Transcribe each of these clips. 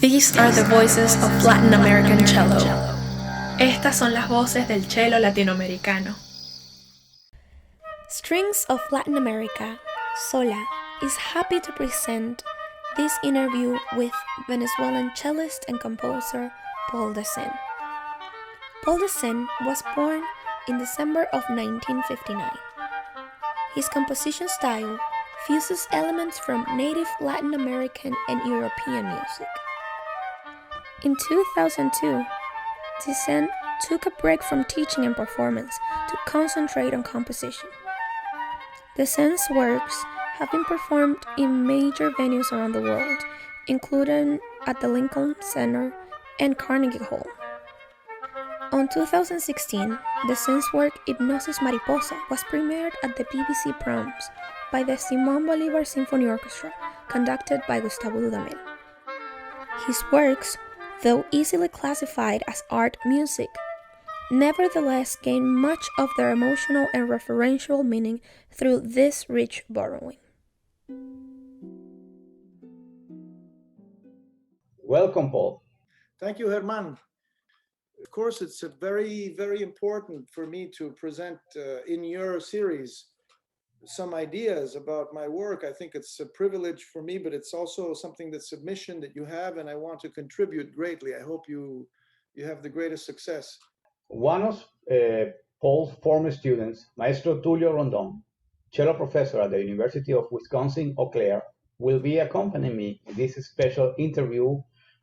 These are the voices of Latin American cello. Estas son las voces del cello latinoamericano. Strings of Latin America, Sola, is happy to present this interview with Venezuelan cellist and composer Paul Desenne. Paul Desenne was born in December of 1959. His composition style fuses elements from native Latin American and European music. In 2002, Desenne took a break from teaching and performance to concentrate on composition. Desenne's works have been performed in major venues around the world, including at the Lincoln Center and Carnegie Hall. On 2016, Desenne's work Hipnosis Mariposa was premiered at the BBC Proms by the Simón Bolívar Symphony Orchestra, conducted by Gustavo Dudamel. His works, though easily classified as art music, nevertheless gain much of their emotional and referential meaning through this rich borrowing. Welcome, Paul. Thank you, Germán. Of course, it's very, very important for me to present in your series some ideas about my work. I think it's a privilege for me, but it's also something that's submission that you have, and I want to contribute greatly. I hope you have the greatest success. One of Paul's former students, Maestro Tulio Rondón, cello professor at the University of Wisconsin-Eau Claire, will be accompanying me in this special interview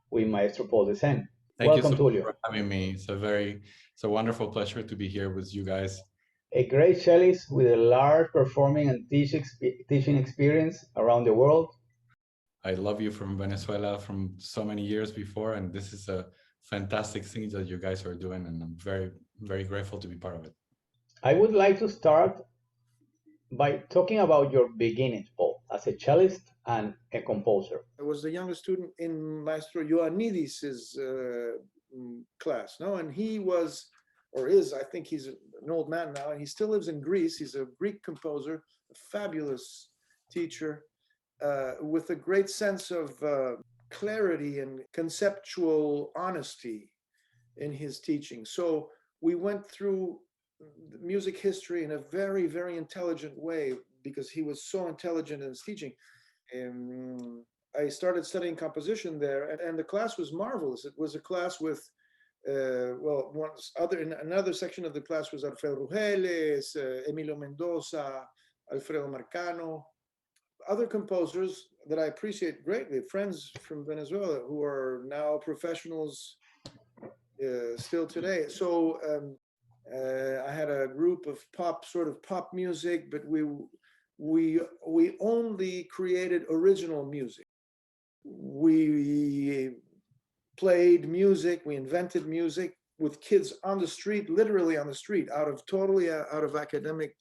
with Maestro Paul Desenne. Welcome, Thank you so Tulio. much for having me. It's a wonderful pleasure to be here with you guys. A great cellist with a large performing and teaching experience around the world. I love you from Venezuela from so many years before, and this is a fantastic thing that you guys are doing, and I'm very, very grateful to be part of it. I would like to start by talking about your beginnings, Paul, as a cellist and a composer. I was the youngest student in Maestro Ioannidis' class, no? And he was, or is, I think he's an old man now, and he still lives in Greece. He's a Greek composer, a fabulous teacher, with a great sense of clarity and conceptual honesty in his teaching. So we went through music history in a very, very intelligent way because he was so intelligent in his teaching. I started studying composition there, and the class was marvelous. It was a class with another section of the class was Alfredo Rugeles, Emilio Mendoza, Alfredo Marcano, other composers that I appreciate greatly, friends from Venezuela who are now professionals still today. So I had a group of sort of pop music, but we only created original music. We played music, we invented music with kids on the street, literally on the street, out of academic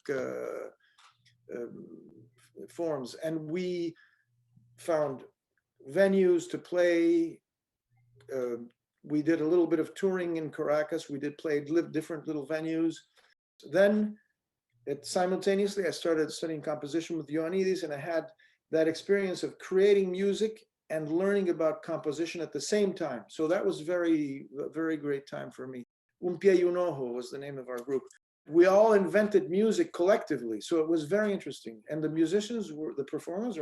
forms. And we found venues to play. We did a little bit of touring in Caracas. We did play different little venues. Then simultaneously, I started studying composition with Ioannidis, and I had that experience of creating music and learning about composition at the same time. So that was a very great time for me. Un Pie y un Ojo was the name of our group. We all invented music collectively, so it was very interesting. And the performers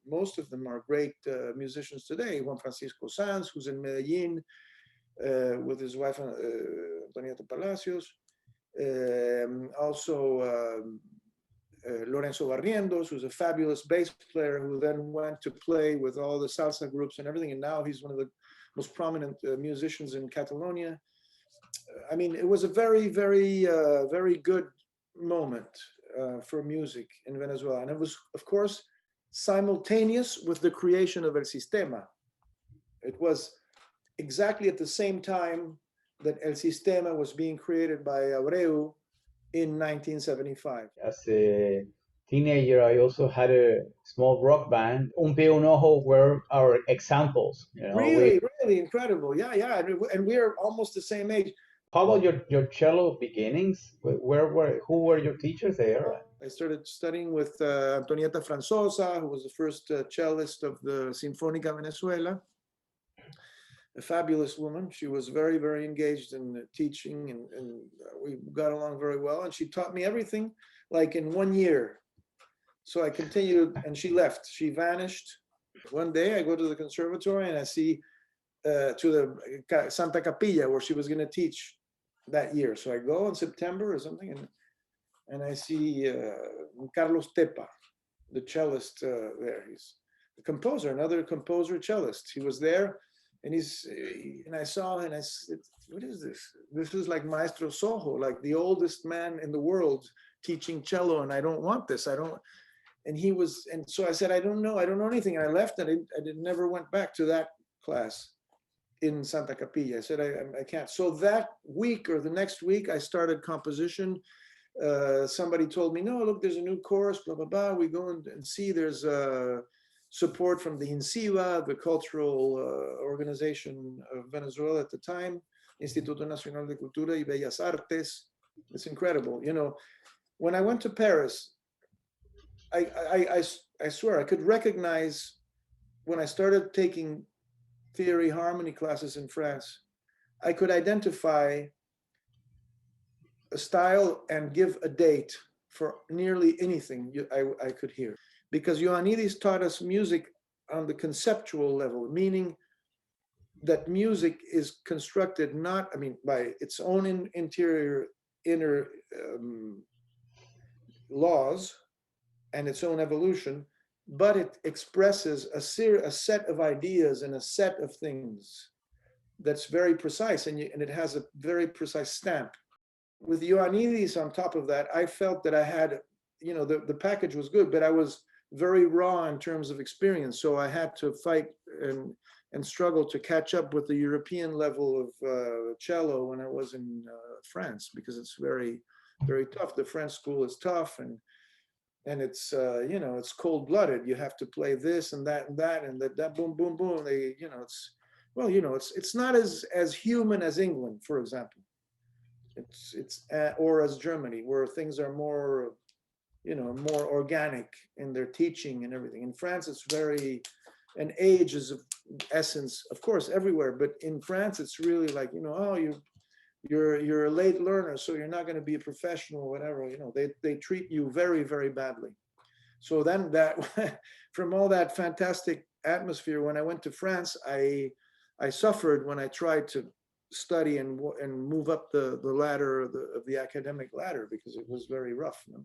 most of them are great musicians today. Juan Francisco Sanz, who's in Medellin with his wife, Antonieta Palacios. Lorenzo Barrientos, who's a fabulous bass player who then went to play with all the salsa groups and everything, and now he's one of the most prominent musicians in Catalonia. I mean, it was a very, very, very good moment for music in Venezuela, and it was, of course, simultaneous with the creation of El Sistema. It was exactly at the same time that El Sistema was being created by Abreu in 1975. As a teenager, I also had a small rock band. Un Pie y un Ojo were our examples. Really incredible. Yeah. And we are almost the same age. How about your cello beginnings? Who were your teachers there? I started studying with Antonieta Franzosa, who was the first cellist of the Sinfónica Venezuela. a fabulous woman. She was very, very engaged in teaching, and we got along very well. And she taught me everything like in 1 year. So I continued, and she left. She vanished. One day I go to the conservatory and I see to the Santa Capilla where she was going to teach that year. So I go in September or something, and I see Carlos Tepa, the cellist there. He's a composer, another composer cellist. He was there, and I saw, and I said, "What is this? This is like Maestro Soho, like the oldest man in the world teaching cello, and I don't want this. I don't." And he was, and so I said, I don't know anything. And I left, and I never went back to that class in Santa Capilla. I said, I can't. So that week or the next week, I started composition. Somebody told me, no, look, there's a new course, blah, blah, blah. We go and see there's support from the INCIBA, the cultural organization of Venezuela at the time, Instituto Nacional de Cultura y Bellas Artes. It's incredible. You know, when I went to Paris, I swear I could recognize when I started taking theory harmony classes in France, I could identify a style and give a date for nearly anything I could hear. Because Ioannidis taught us music on the conceptual level, meaning that music is constructed not, I mean, by its own inner laws and its own evolution, but it expresses a set of ideas and a set of things that's very precise, and it has a very precise stamp. With Ioannidis on top of that, I felt that I had, you know, the package was good, but I was very raw in terms of experience. So I had to fight and struggle to catch up with the European level of cello when I was in France, because it's very, very tough. The French school is tough, and it's you know, it's cold-blooded. You have to play this and that and that and that boom boom boom. They, you know, it's, well, you know, it's not as human as England, for example. It's or as Germany, where things are more, you know, more organic in their teaching and everything. In France, it's very, and age is of essence, of course, everywhere, but in France, it's really like, you know, oh, you're a late learner, so you're not going to be a professional or whatever. You know, they treat you very, very badly. So then that, from all that fantastic atmosphere, when I went to France, I suffered when I tried to study and move up the ladder of the academic ladder, because it was very rough. You know?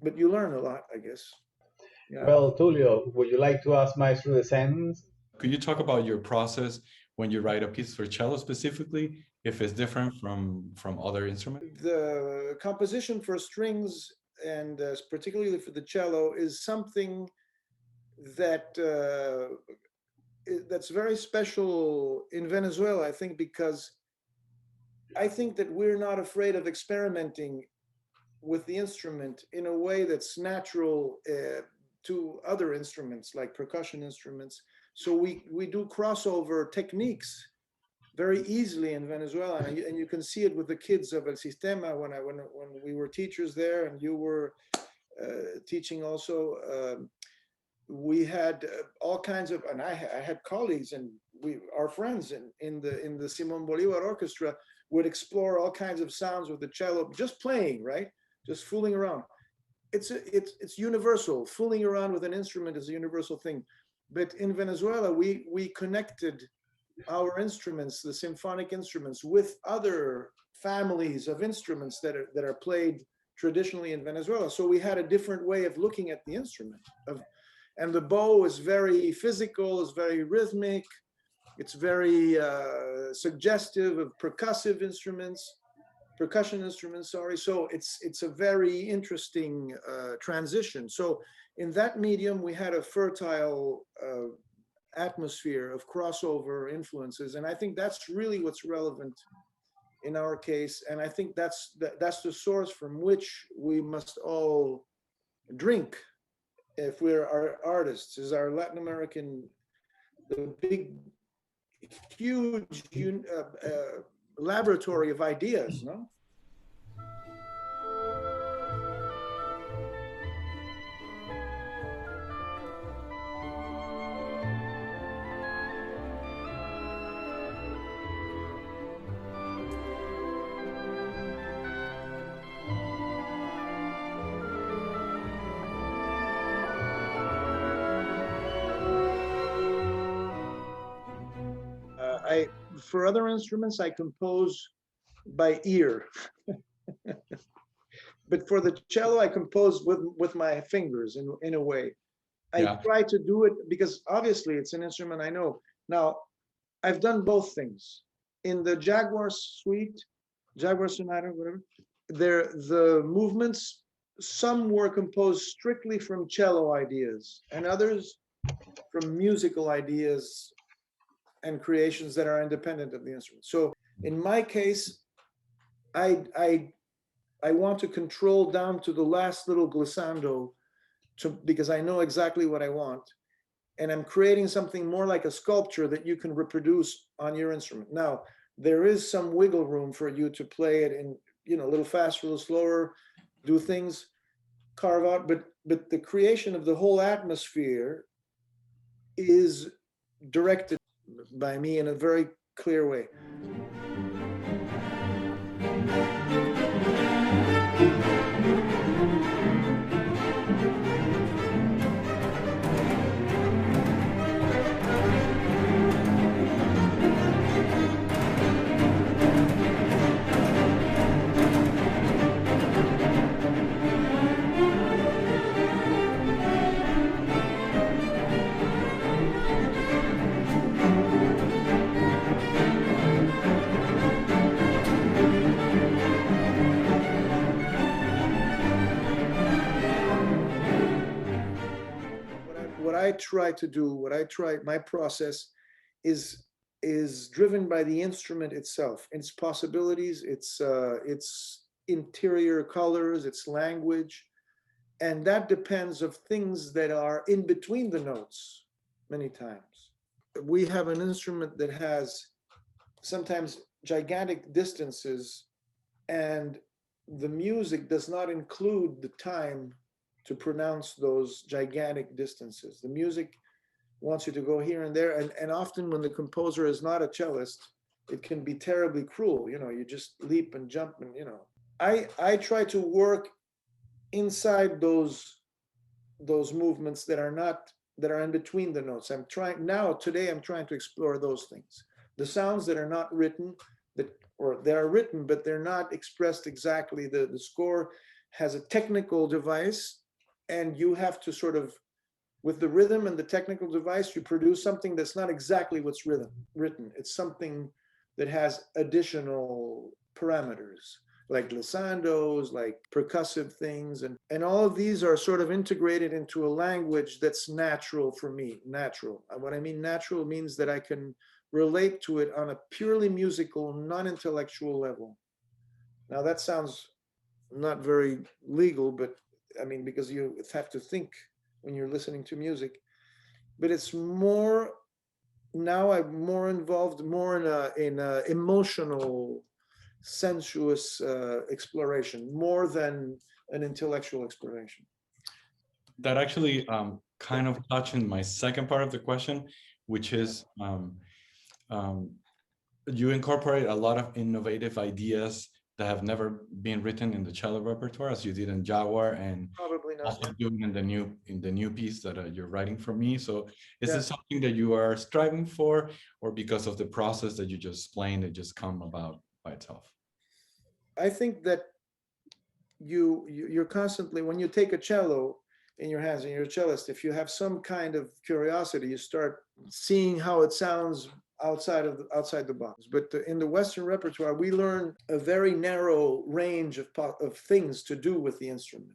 But you learn a lot, I guess. Yeah. Well, Tulio, would you like to ask Maestro Desenne? Could you talk about your process when you write a piece for cello specifically, if it's different from other instruments? The composition for strings, and particularly for the cello, is something that that's very special in Venezuela, I think, because I think that we're not afraid of experimenting with the instrument in a way that's natural to other instruments, like percussion instruments. So we do crossover techniques very easily in Venezuela, and you can see it with the kids of El Sistema. When we were teachers there, and you were teaching also, we had all kinds of, and I had colleagues, and our friends in the Simon Bolivar Orchestra would explore all kinds of sounds with the cello, just playing, right? Just fooling around. It's universal. Fooling around with an instrument is a universal thing. But in Venezuela, we connected our instruments, the symphonic instruments, with other families of instruments that are played traditionally in Venezuela. So we had a different way of looking at the instrument. And the bow is very physical, is very rhythmic. It's very suggestive of percussion instruments, sorry. So it's a very interesting transition. So in that medium, we had a fertile atmosphere of crossover influences. And I think that's really what's relevant in our case. And I think that's the source from which we must all drink if we're our artists, is our Latin American, the big, huge laboratory of ideas, no? for other instruments, I compose by ear. But for the cello, I compose with my fingers in a way. I try to do it because obviously it's an instrument I know. Now, I've done both things. In the Jaguar suite, Jaguar Sonata, whatever, the movements, some were composed strictly from cello ideas and others from musical ideas and creations that are independent of the instrument. So in my case, I want to control down to the last little glissando because I know exactly what I want. And I'm creating something more like a sculpture that you can reproduce on your instrument. Now, there is some wiggle room for you to play it in, you know, a little faster, a little slower, do things, carve out, but the creation of the whole atmosphere is directed by me in a very clear way. My process is driven by the instrument itself, its possibilities, its interior colors, its language, and that depends of things that are in between the notes many times. We have an instrument that has sometimes gigantic distances, and the music does not include the time to pronounce those gigantic distances. The music wants you to go here and there, and often when the composer is not a cellist, it can be terribly cruel. You know, you just leap and jump, and you know. I try to work inside those movements that are in between the notes. Today I'm trying to explore those things. The sounds that are not written, or they are written, but they're not expressed exactly. The score has a technical device, and you have to sort of, with the rhythm and the technical device, you produce something that's not exactly what's written. It's something that has additional parameters, like glissandos, like percussive things, and all of these are sort of integrated into a language that's natural for me. Natural. What I mean natural means that I can relate to it on a purely musical, non-intellectual level. Now that sounds not very legal, but I mean, because you have to think when you're listening to music, but it's more, now I'm more involved in a emotional, sensuous exploration, more than an intellectual exploration. That actually kind of touching my second part of the question, which is you incorporate a lot of innovative ideas that have never been written in the cello repertoire, as you did in Jaguar, and probably not also doing in the new piece that you're writing for me. So is this something that you are striving for, or because of the process that you just explained, it just come about by itself? I think that you're constantly, when you take a cello in your hands and you're a cellist, if you have some kind of curiosity, you start seeing how it sounds outside the box. But in the Western repertoire, we learn a very narrow range of things to do with the instrument.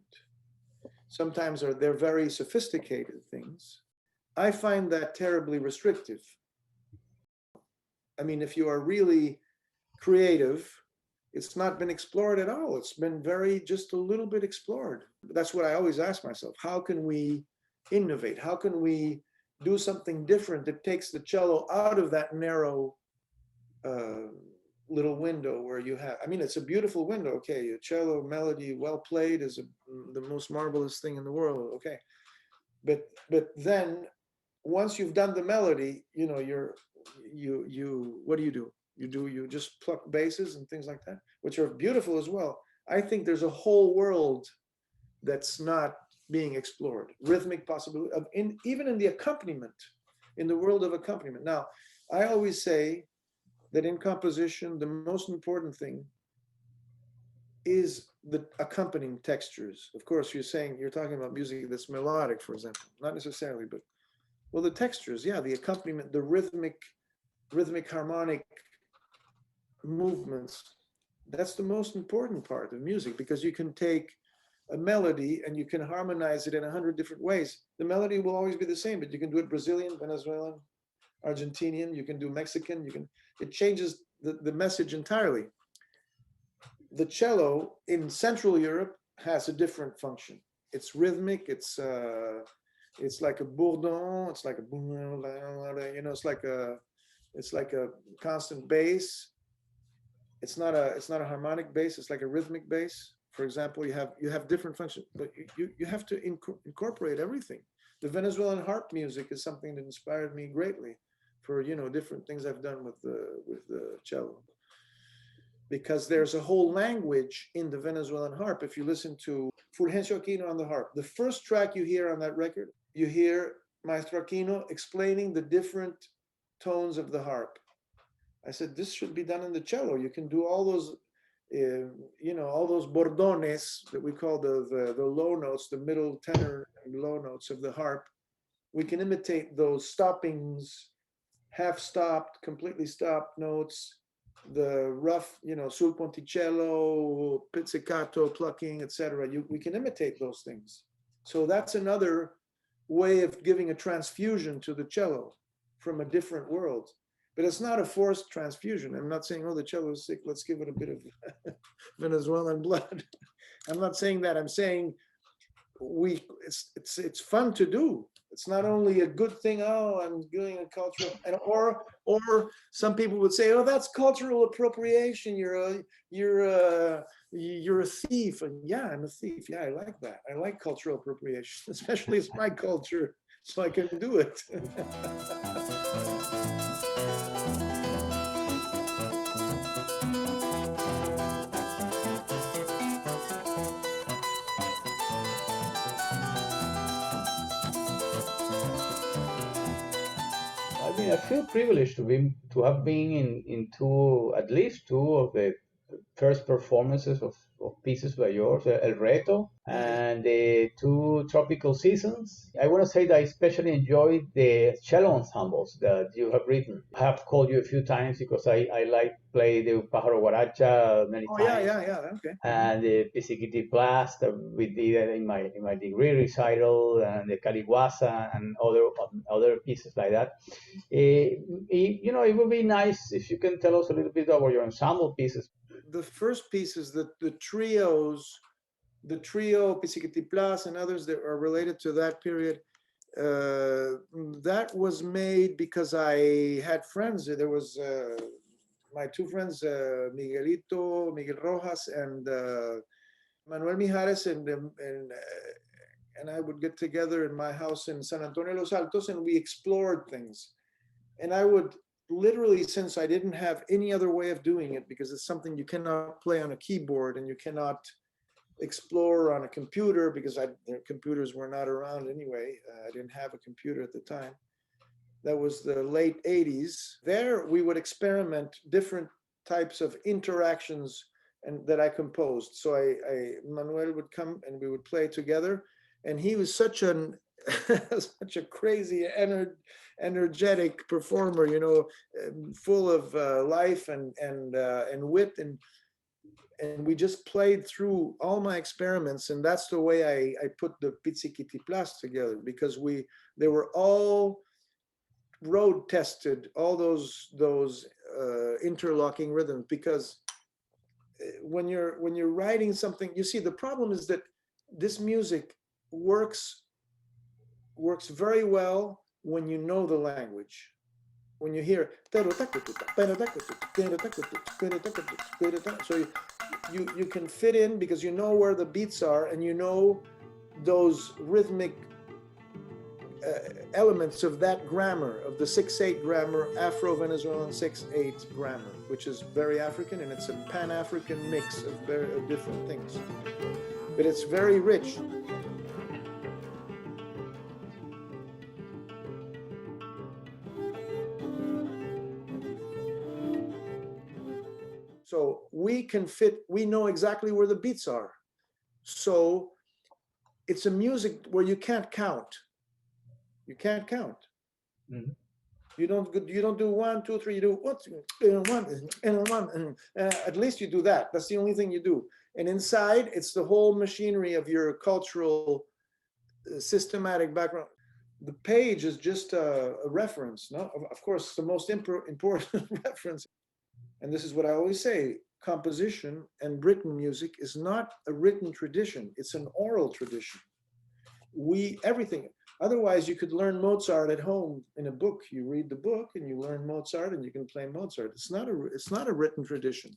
Sometimes they're very sophisticated things. I find that terribly restrictive. I mean, if you are really creative, it's not been explored at all. It's been just a little bit explored. That's what I always ask myself. How can we innovate? How can we do something different that takes the cello out of that narrow little window where you have, I mean, it's a beautiful window. Okay, a cello melody well played is the most marvelous thing in the world. Okay, but then once you've done the melody, you know, what do? You just pluck basses and things like that, which are beautiful as well. I think there's a whole world that's not being explored, rhythmic possibility even in the accompaniment, in the world of accompaniment. Now, I always say that in composition, the most important thing is the accompanying textures. Of course, you're talking about music that's melodic, for example, not necessarily, but well, the textures, yeah, the accompaniment, the rhythmic harmonic movements. That's the most important part of music, because you can take a melody and you can harmonize it in 100 different ways. The melody will always be the same, but you can do it Brazilian, Venezuelan, Argentinian, you can do Mexican, it changes the message entirely. The cello in Central Europe has a different function. It's rhythmic, it's like a bourdon, it's like a, it's like a constant bass. It's not a harmonic bass, it's like a rhythmic bass. For example, you have different functions, but you have to incorporate everything. The Venezuelan harp music is something that inspired me greatly for different things I've done with the cello, because there's a whole language in the Venezuelan harp. If you listen to Fulgencio Aquino on the harp, the first track you hear on that record, you hear Maestro Aquino explaining the different tones of the harp. I said, this should be done in the cello. You can do all those, all those bordones that we call the low notes, the middle tenor and low notes of the harp. We can imitate those stoppings, half stopped, completely stopped notes, the rough, sul ponticello, pizzicato, plucking, etc. We can imitate those things. So that's another way of giving a transfusion to the cello from a different world. But it's not a forced transfusion. I'm not saying, oh, the cello is sick, let's give it a bit of Venezuelan blood. I'm not saying that. I'm saying it's fun to do. It's not only a good thing, oh, I'm doing a cultural, or some people would say, oh, that's cultural appropriation. You're a thief. And yeah, I'm a thief. Yeah, I like that. I like cultural appropriation, especially it's my culture, so I can do it. I feel privileged to have been in at least two of the first performances of pieces by yours, El Reto and the two Tropical Seasons. I want to say that I especially enjoyed the cello ensembles that you have written. I have called you a few times because I like play the Pájaro Guaracha many times. Yeah, okay. And the Pizziquitiplás that we did in my degree recital, and the Caliguasa and other pieces like that. It would be nice if you can tell us a little bit about your ensemble pieces. The first pieces, the trios, the trio Pizziquitiplás and others that are related to that period, that was made because I had friends. There was my two friends, Miguel Rojas and Manuel Mijares, and I would get together in my house in San Antonio Los Altos, and we explored things. And I would literally, since I didn't have any other way of doing it, because it's something you cannot play on a keyboard and you cannot explore on a computer, because computers were not around anyway. I didn't have a computer at the time. That was the late 80s. There we would experiment different types of interactions and that I composed. So Manuel would come and we would play together. And he was such such a crazy, energetic performer, full of life and wit, and we just played through all my experiments, and that's the way I put the Pizziquitiplás together, because they were all road tested, all those interlocking rhythms, because when you're writing something, you see, the problem is that this music works very well when you know the language. When you hear, so you can fit in because you know where the beats are, and you know those rhythmic elements of that grammar, of the 6/8 grammar, Afro-Venezuelan 6/8 grammar, which is very African, and it's a Pan-African mix of different things. But it's very rich. we know exactly where the beats are. So it's a music where you can't count. You can't count. Mhm. You don't do 1, 2, 3. You do one. At least you do that. That's the only thing you do. And inside, it's the whole machinery of your cultural, systematic background. The page is just a reference. No, of course, the most important reference. And this is what I always say: composition and written music is not a written tradition. It's an oral tradition. Everything. Otherwise, you could learn Mozart at home in a book. You read the book and you learn Mozart and you can play Mozart. It's not a written tradition.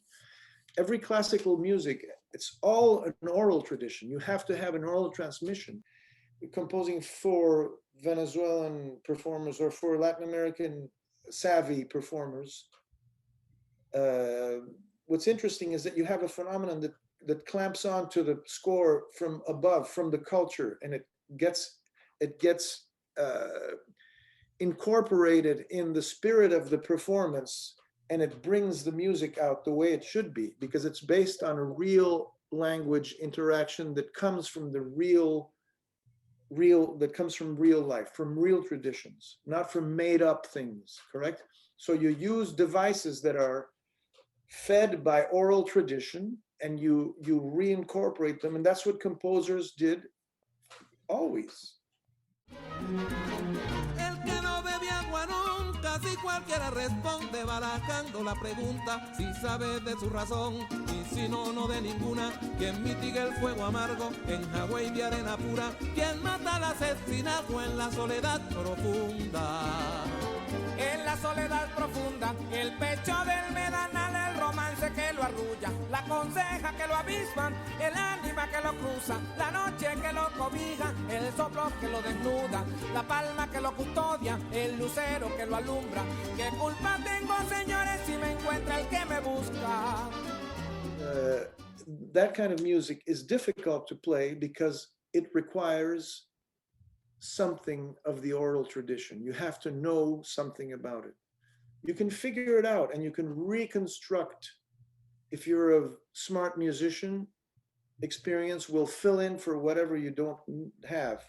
Every classical music, it's all an oral tradition. You have to have an oral transmission. Composing for Venezuelan performers or for Latin American savvy performers, what's interesting is that you have a phenomenon that clamps on to the score from above, from the culture, and it gets incorporated in the spirit of the performance, and it brings the music out the way it should be, because it's based on a real language interaction that comes from the real life, from real traditions, not from made up things, correct? So you use devices that are fed by oral tradition, and you reincorporate them, and that's what composers did always. El que no bebe agua nunca, si cualquiera responde barajando la pregunta, si sabe de su razón, y si no, no de ninguna. Quien mitiga el fuego amargo en Hawái de arena pura, quien mata al asesinato en la soledad profunda. En la soledad profunda, el pecho del medanal, el romance que lo arrulla, la conseja que lo abisma, el ánima que lo cruza, la noche que lo cobija, el soplo que lo desnuda, la palma que lo custodia, el lucero que lo alumbra. ¿Qué culpa tengo, señores, si me encuentra el que me busca? That kind of music is difficult to play because it requires something of the oral tradition. You have to know something about it. You can figure it out and you can reconstruct. If you're a smart musician, experience will fill in for whatever you don't have.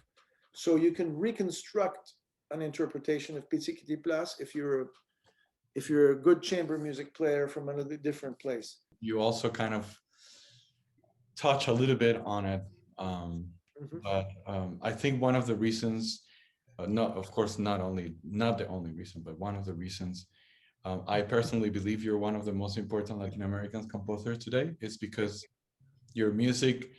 So you can reconstruct an interpretation of Pizziquitiplás if you're a good chamber music player from another different place. You also kind of touch a little bit on it. But I think one of the reasons, not the only reason, but one of the reasons I personally believe you're one of the most important Latin American composers today is because your music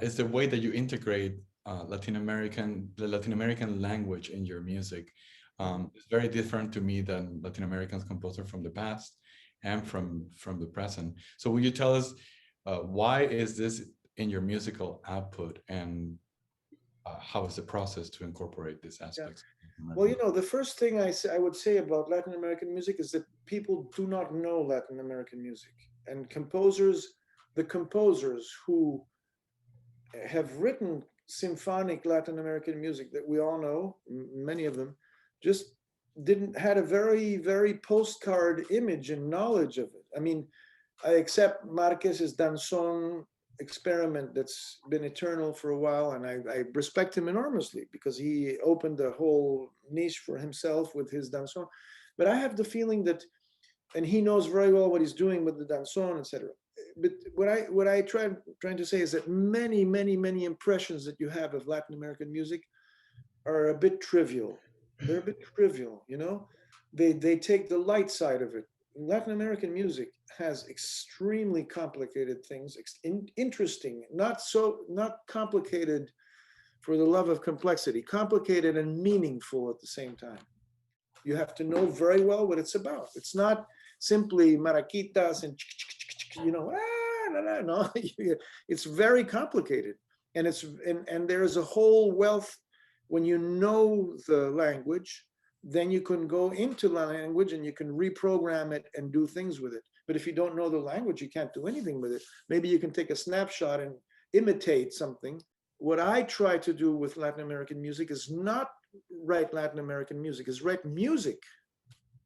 is the way that you integrate the Latin American language in your music. It's very different to me than Latin American composers from the past and from the present. So will you tell us why is this in your musical output, and how is the process to incorporate these aspects? Yeah. Well, the first thing I would say about Latin American music is that people do not know Latin American music, and the composers who have written symphonic Latin American music that we all know, many of them, just had a very, very postcard image and knowledge of it. I mean, I accept Marquez's danzón experiment that's been eternal for a while, and I respect him enormously because he opened a whole niche for himself with his danzón. But I have the feeling that, and he knows very well what he's doing with the danzón, etc. But what I trying to say is that many, many, many impressions that you have of Latin American music are a bit trivial. They're a bit trivial, They take the light side of it. Latin American music has extremely complicated things, interesting, not complicated for the love of complexity, complicated and meaningful at the same time. You have to know very well what it's about. It's not simply maraquitas and no. It's very complicated, and there is a whole wealth. When you know the language, then you can go into the language and you can reprogram it and do things with it. But if you don't know the language, you can't do anything with it. Maybe you can take a snapshot and imitate something. What I try to do with Latin American music is not write Latin American music, is write music.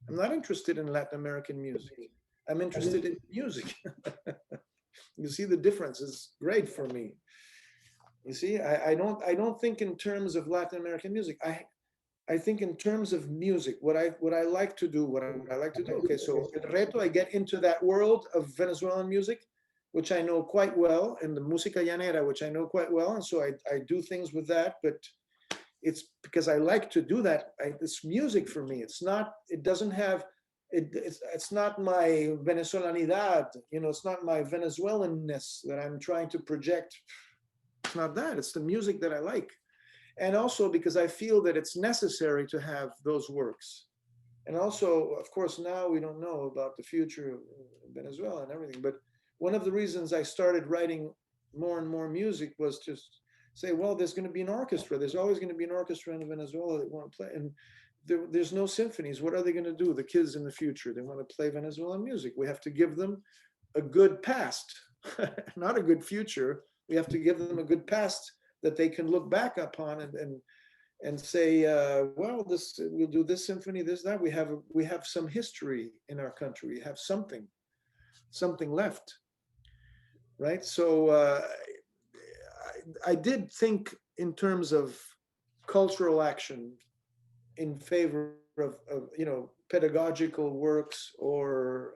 I'm not interested in Latin American music. I'm interested in music. You see, the difference is great for me. You see, I don't think in terms of Latin American music. I think in terms of music, what I like to do, okay, so in Reto, I get into that world of Venezuelan music, which I know quite well, and the música llanera, which I know quite well, and so I do things with that, but it's because I like to do that. It's music for me. It's not, it doesn't have, it's not my Venezolanidad, you know, it's not my Venezuelanness that I'm trying to project. It's not that, it's the music that I like. And also because I feel that it's necessary to have those works. And also, of course, now we don't know about the future of Venezuela and everything, but one of the reasons I started writing more and more music was to say, well, there's going to be an orchestra. There's always going to be an orchestra in Venezuela that want to play. And there's no symphonies. What are they going to do? The kids in the future, they want to play Venezuelan music. We have to give them a good past, not a good future. We have to give them a good past that they can look back upon and say, well, this, we'll do this symphony, this, that. We have some history in our country. We have something left, right? So I did think in terms of cultural action in favor of you know, pedagogical works or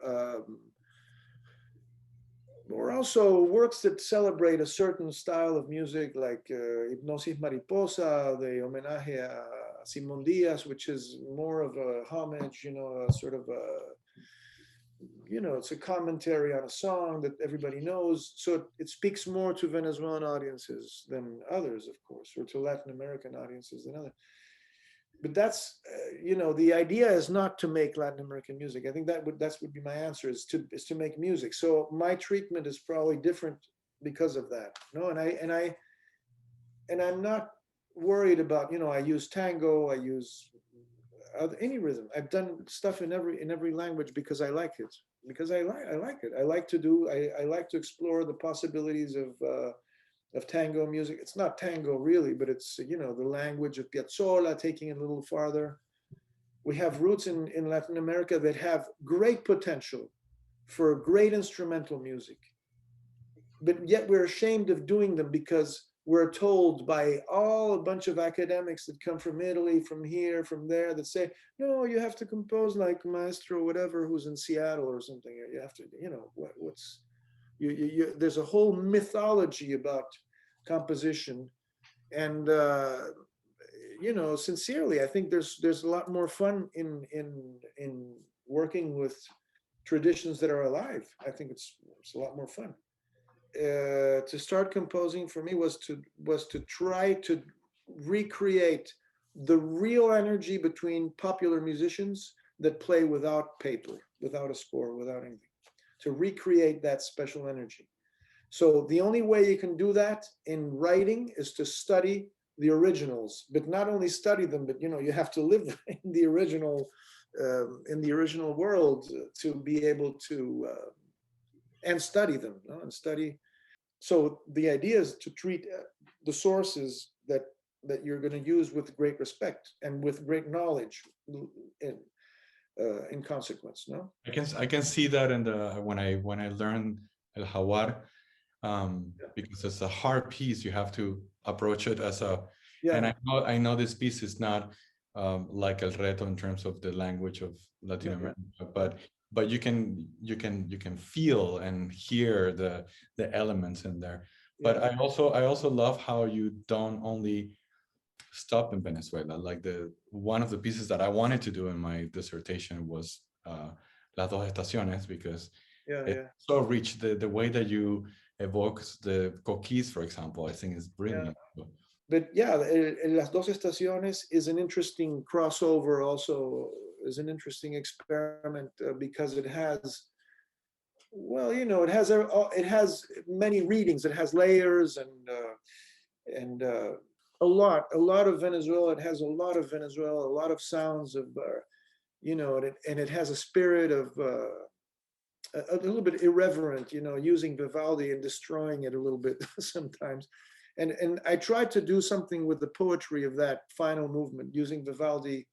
also works that celebrate a certain style of music, like Hipnosis Mariposa, the homenaje a Simón Díaz, which is more of a homage, you know, a sort of a, you know, it's a commentary on a song that everybody knows. So it speaks more to Venezuelan audiences than others, of course, or to Latin American audiences than others. But that's, you know, the idea is not to make Latin American music. I think that would be my answer, is to make music. So my treatment is probably different because of that. No, and I'm not worried about, you know, I use tango, I use any rhythm. I've done stuff in every language because I like it. Because I like it. I like to explore the possibilities of tango music. It's not tango really, but it's, you know, the language of Piazzolla, taking it a little farther. We have roots in Latin America that have great potential for great instrumental music, but yet we're ashamed of doing them because we're told by a bunch of academics that come from Italy, from here, from there, that say, no, you have to compose like Maestro whatever who's in Seattle or something. You have to, you know, there's a whole mythology about composition. And, you know, sincerely, I think there's a lot more fun in working with traditions that are alive. I think it's a lot more fun. To start composing for me was to try to recreate the real energy between popular musicians that play without paper, without a score, without anything, to recreate that special energy. So the only way you can do that in writing is to study the originals, but not only study them, but, you know, you have to live in the original world to be able to and study them, you know, and study. So the idea is to treat the sources that you're going to use with great respect and with great knowledge in consequence. No, I can see that in the when I learned El Jaguar, because it's a hard piece. You have to approach it as a, and I know this piece is not like El Reto in terms of the language of Latin America, but you can feel and hear the elements in there. But I also love how you don't only stop in Venezuela. Like one of the pieces that I wanted to do in my dissertation was Las Dos Estaciones, because it's so rich. The way that you evoke the coquis, for example, I think is brilliant. But yeah, Las Dos Estaciones is an interesting crossover, also is an interesting experiment because it has, well, you know, it has many readings, it has layers and a lot of Venezuela. It has a lot of Venezuela, a lot of sounds of, you know, and it has a spirit of a little bit irreverent, you know, using Vivaldi and destroying it a little bit sometimes. And I tried to do something with the poetry of that final movement, using Vivaldi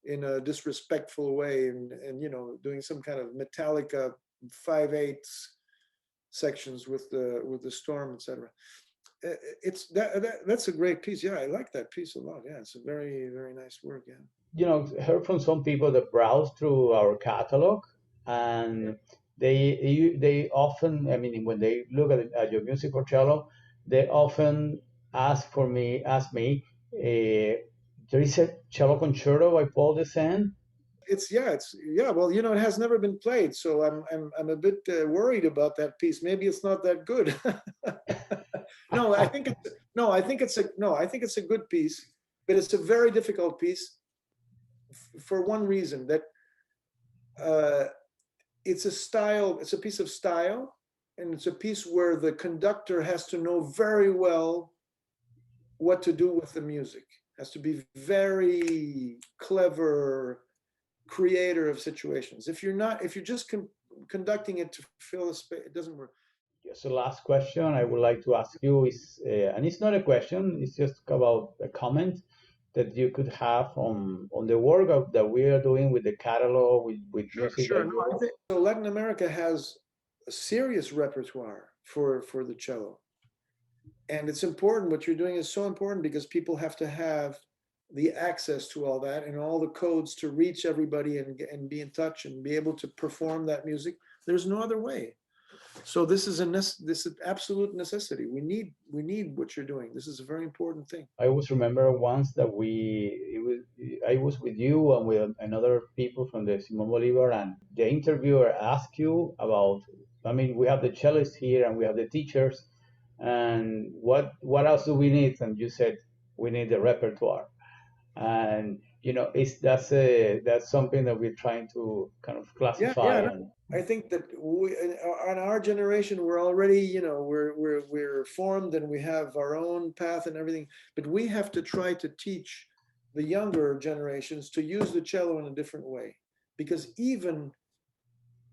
in a disrespectful way, and you know, doing some kind of Metallica 5/8 sections with the storm, etc. It's that's a great piece. Yeah, I like that piece a lot. Yeah, it's a very, very nice work. Yeah. You know, heard from some people that browse through our catalog, and they often, I mean, when they look at your music for cello, they often ask me, there is a cello concerto by Paul Desenne. It's yeah. Well, you know, it has never been played, so I'm a bit worried about that piece. Maybe it's not that good. No, I think it's a good piece, but it's a very difficult piece for one reason, that it's a piece of style, and it's a piece where the conductor has to know very well what to do with the music, has to be very clever creator of situations. If you're just conducting it to fill a space, it doesn't work. Yes, the last question I would like to ask you is, and it's not a question, it's just about a comment that you could have on the work that we are doing with the catalog, with music. Sure. No, I think so. Latin America has a serious repertoire for the cello, and it's important. What you're doing is so important because people have to have the access to all that and all the codes to reach everybody and be in touch and be able to perform that music. There's no other way. So this is absolute necessity. We need what you're doing. This is a very important thing. I always remember once that I was with you and with another people from the Simon Bolivar, and the interviewer asked you about, I mean, we have the cellists here and we have the teachers, and what else do we need? And you said we need the repertoire. And you know, that's something that we're trying to kind of classify. Yeah. I think that on our generation, we're already, you know, we're formed and we have our own path and everything, but we have to try to teach the younger generations to use the cello in a different way, because even,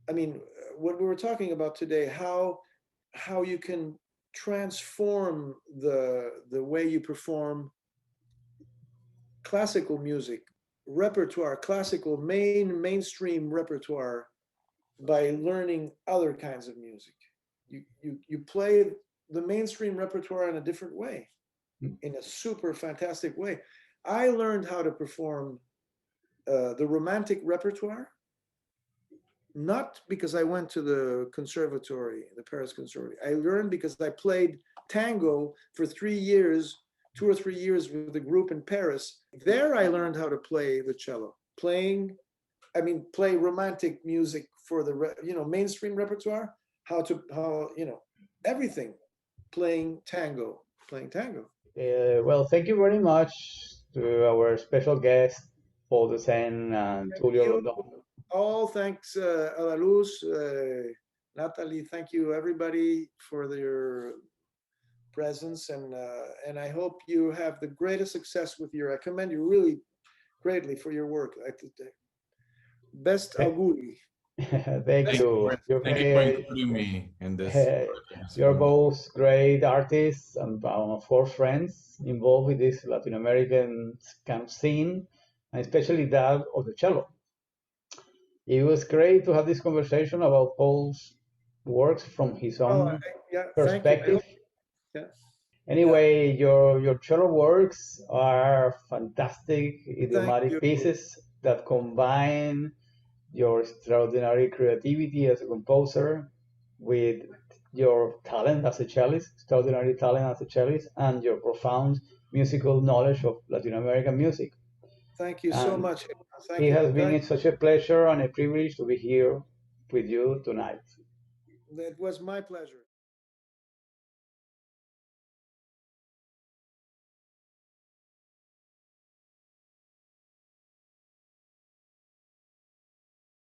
I mean, what we were talking about today, how you can transform the way you perform classical music repertoire, classical mainstream repertoire, by learning other kinds of music. You play the mainstream repertoire in a different way, in a super fantastic way. I learned how to perform the romantic repertoire, not because I went to the conservatory, the Paris Conservatory. I learned because I played tango for 3 years, 2 or 3 years with a group in Paris. There I learned how to play the cello, play romantic music for the mainstream repertoire, how everything, playing tango. Well, thank you very much to our special guest, Paul Desenne and Tulio Rondón. All thanks, a la luz, Natalie. Thank you, everybody, for their presence, and I hope you have the greatest success with I commend you really greatly for your work. Best auguri. Thank you. Thank you for including me in this. You're both great artists and, of course, friends involved with this Latin American kind of scene, and especially that of the cello. It was great to have this conversation about Paul's works from his own perspective. Anyway, your cello works are fantastic, idiomatic pieces that combine your extraordinary creativity as a composer with your talent as a cellist, extraordinary talent as a cellist, and your profound musical knowledge of Latin American music. Thank you so much. It has been such a pleasure and a privilege to be here with you tonight. It was my pleasure.